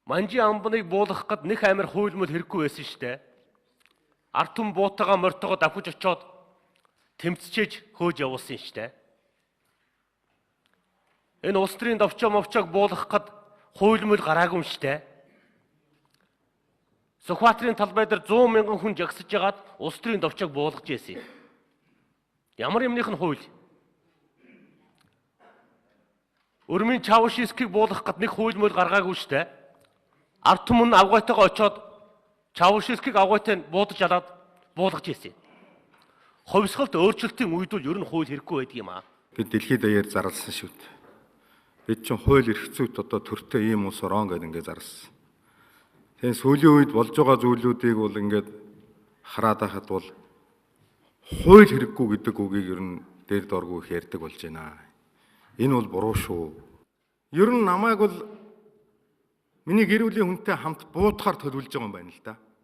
Манжи амбныг буулгах гэд нэг амир хуйлмал хэрэггүй байсан штэ. Ард түмэн буутаага мортогоо давхиж очоод тэмцчээж хөөж явуулсан штэ. Энэ улс төрийн довчоо мовчоог буулгах гэд хуйлмал гараагүй юм штэ. Сүхбаатарын талбай дээр 100 мянган хүн жагсаж ягаад улс төрийн довчоог буулгаж ийсэн. Ямар юмных нь хууль? Өрмийн Чаушескийг буулгах гэд нэг хуйлмал гаргаагүй штэ. Ард түмэн авгайтайгаа очоод Чаушескийг авгайтай буудаж алаад буулгаж ийсэн. Хувьсгалт өөрчлөлтийн үед бол ер нь хууль хэрэггүй байдаг юм аа. Бид дэлхийд даяар зарласан шүү дээ. Бид ч хууль эрх зүйт одоо төртөө ийм ус орон гэдэг ингээд зарласан. Тэгээ сүүлийн үед болж байгаа зүйлүүдийг бол ингээд хараад байхад бол хууль хэрэггүй гэдэг үгийг ер нь дээр доргүй их ярьдаг болж байна. Энэ бол буруу шүү. Ер нь намайг бол миний гэр бүлийн хүнтэй хамт буутахаар төлөвлөж байгаа юм байна л да.